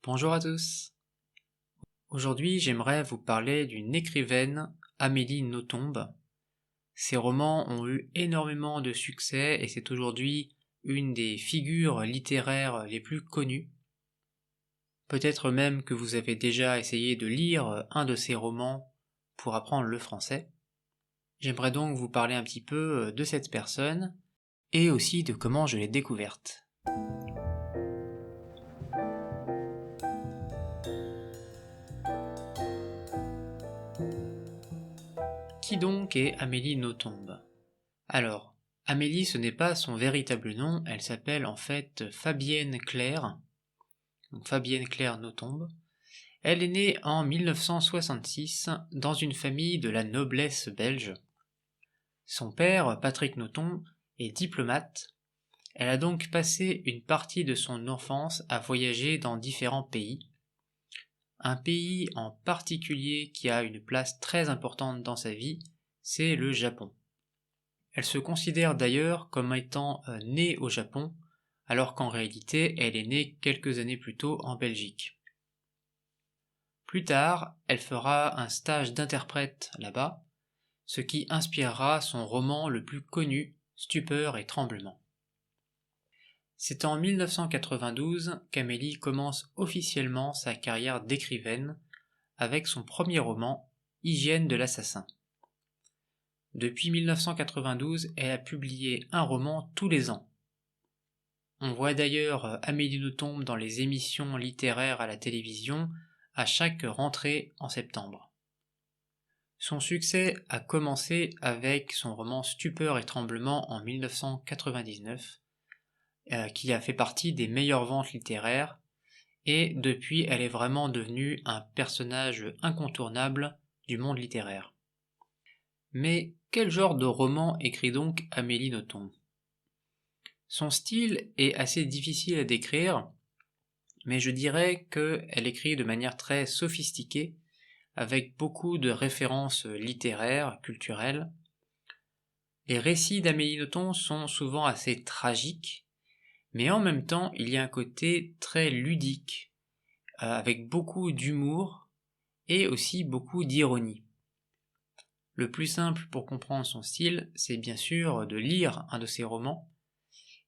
Bonjour à tous. Aujourd'hui, j'aimerais vous parler d'une écrivaine, Amélie Nothomb. Ses romans ont eu énormément de succès et c'est aujourd'hui une des figures littéraires les plus connues. Peut-être même que vous avez déjà essayé de lire un de ses romans pour apprendre le français. J'aimerais donc vous parler un petit peu de cette personne et aussi de comment je l'ai découverte. Qui donc est Amélie Nothomb? Alors, Amélie, ce n'est pas son véritable nom, elle s'appelle en fait Fabienne Claire, donc Fabienne Claire Nothomb. Elle est née en 1966 dans une famille de la noblesse belge. Son père, Patrick Nothomb, est diplomate. Elle a donc passé une partie de son enfance à voyager dans différents pays. Un pays en particulier qui a une place très importante dans sa vie, c'est le Japon. Elle se considère d'ailleurs comme étant née au Japon, alors qu'en réalité elle est née quelques années plus tôt en Belgique. Plus tard, elle fera un stage d'interprète là-bas, ce qui inspirera son roman le plus connu, Stupeur et tremblement. C'est en 1992 qu'Amélie commence officiellement sa carrière d'écrivaine avec son premier roman, Hygiène de l'assassin. Depuis 1992, elle a publié un roman tous les ans. On voit d'ailleurs Amélie Nothomb dans les émissions littéraires à la télévision à chaque rentrée en septembre. Son succès a commencé avec son roman Stupeur et tremblement en 1999, qui a fait partie des meilleures ventes littéraires, et depuis elle est vraiment devenue un personnage incontournable du monde littéraire. Mais quel genre de roman écrit donc Amélie Nothomb? Son style est assez difficile à décrire, mais je dirais qu'elle écrit de manière très sophistiquée, avec beaucoup de références littéraires, culturelles. Les récits d'Amélie Nothomb sont souvent assez tragiques, mais en même temps il y a un côté très ludique, avec beaucoup d'humour et aussi beaucoup d'ironie. Le plus simple pour comprendre son style, c'est bien sûr de lire un de ses romans,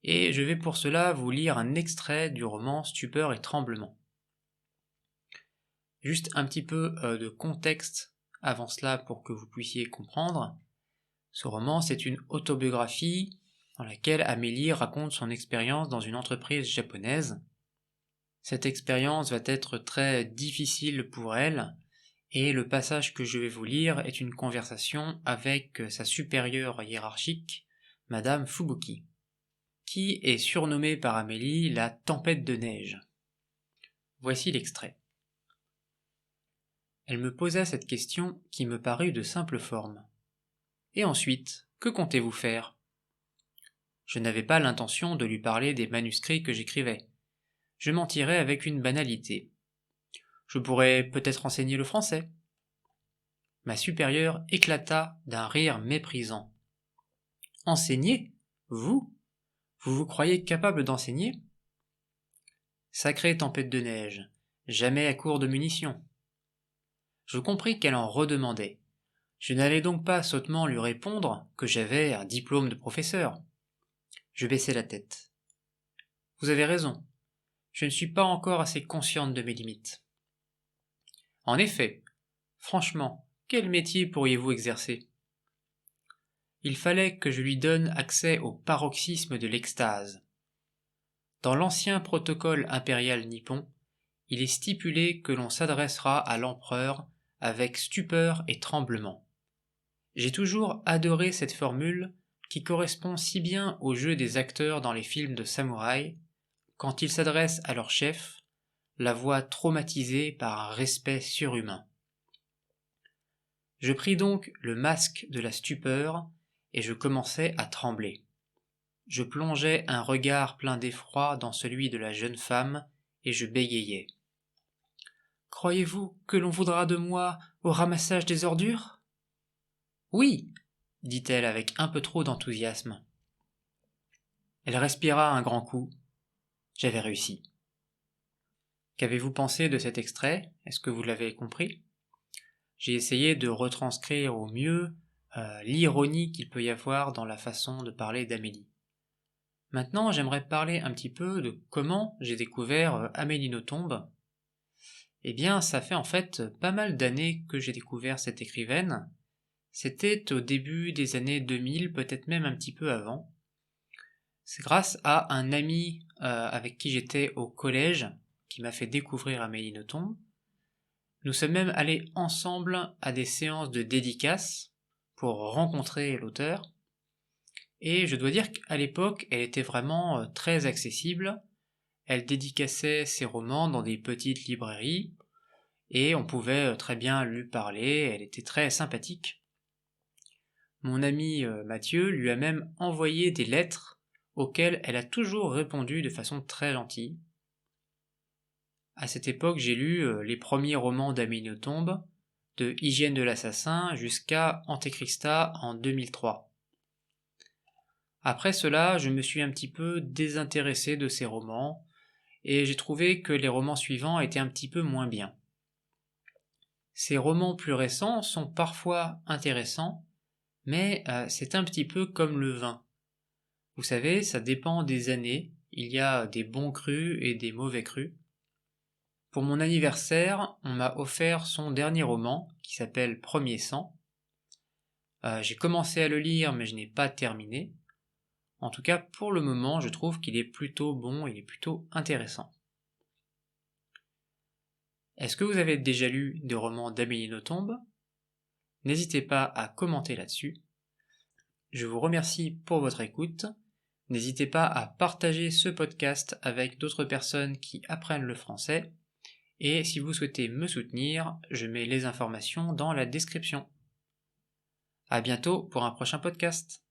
et je vais pour cela vous lire un extrait du roman Stupeur et tremblement. Juste un petit peu de contexte avant cela pour que vous puissiez comprendre. Ce roman, c'est une autobiographie dans laquelle Amélie raconte son expérience dans une entreprise japonaise. Cette expérience va être très difficile pour elle, et le passage que je vais vous lire est une conversation avec sa supérieure hiérarchique, Madame Fubuki, qui est surnommée par Amélie la tempête de neige. Voici l'extrait. Elle me posa cette question qui me parut de simple forme. Et ensuite, que comptez-vous faire? Je n'avais pas l'intention de lui parler des manuscrits que j'écrivais. Je m'en tirais avec une banalité. Je pourrais peut-être enseigner le français. Ma supérieure éclata d'un rire méprisant. Enseigner? Vous? Vous vous croyez capable d'enseigner? Sacrée tempête de neige, jamais à court de munitions. Je compris qu'elle en redemandait. Je n'allais donc pas sottement lui répondre que j'avais un diplôme de professeur. Je baissai la tête. Vous avez raison, je ne suis pas encore assez consciente de mes limites. En effet, franchement, quel métier pourriez-vous exercer? Il fallait que je lui donne accès au paroxysme de l'extase. Dans l'ancien protocole impérial nippon, il est stipulé que l'on s'adressera à l'empereur avec stupeur et tremblement. J'ai toujours adoré cette formule qui correspond si bien au jeu des acteurs dans les films de samouraï, quand ils s'adressent à leur chef, la voix traumatisée par un respect surhumain. Je pris donc le masque de la stupeur et je commençai à trembler. Je plongeai un regard plein d'effroi dans celui de la jeune femme et je bégayai. Croyez-vous que l'on voudra de moi au ramassage des ordures? Oui, dit-elle avec un peu trop d'enthousiasme. Elle respira un grand coup. J'avais réussi. Qu'avez-vous pensé de cet extrait? Est-ce que vous l'avez compris? J'ai essayé de retranscrire au mieux l'ironie qu'il peut y avoir dans la façon de parler d'Amélie. Maintenant, j'aimerais parler un petit peu de comment j'ai découvert Amélie Nothomb. Eh bien, ça fait en fait pas mal d'années que j'ai découvert cette écrivaine. C'était au début des années 2000, peut-être même un petit peu avant. C'est grâce à un ami avec qui j'étais au collège qui m'a fait découvrir Amélie Nothomb. Nous sommes même allés ensemble à des séances de dédicaces pour rencontrer l'auteur. Et je dois dire qu'à l'époque, elle était vraiment très accessible. Elle dédicaçait ses romans dans des petites librairies et on pouvait très bien lui parler, elle était très sympathique. Mon ami Mathieu lui a même envoyé des lettres auxquelles elle a toujours répondu de façon très gentille. À cette époque, j'ai lu les premiers romans d'Amélie Nothomb, de Hygiène de l'assassin jusqu'à Antéchrista en 2003. Après cela, je me suis un petit peu désintéressé de ces romans, et j'ai trouvé que les romans suivants étaient un petit peu moins bien. Ces romans plus récents sont parfois intéressants, mais c'est un petit peu comme le vin. Vous savez, ça dépend des années, il y a des bons crus et des mauvais crus. Pour mon anniversaire, on m'a offert son dernier roman, qui s'appelle Premier sang. J'ai commencé à le lire, mais je n'ai pas terminé. En tout cas, pour le moment, je trouve qu'il est plutôt bon, il est plutôt intéressant. Est-ce que vous avez déjà lu des romans d'Amélie Nothomb? N'hésitez pas à commenter là-dessus. Je vous remercie pour votre écoute. N'hésitez pas à partager ce podcast avec d'autres personnes qui apprennent le français. Et si vous souhaitez me soutenir, je mets les informations dans la description. À bientôt pour un prochain podcast.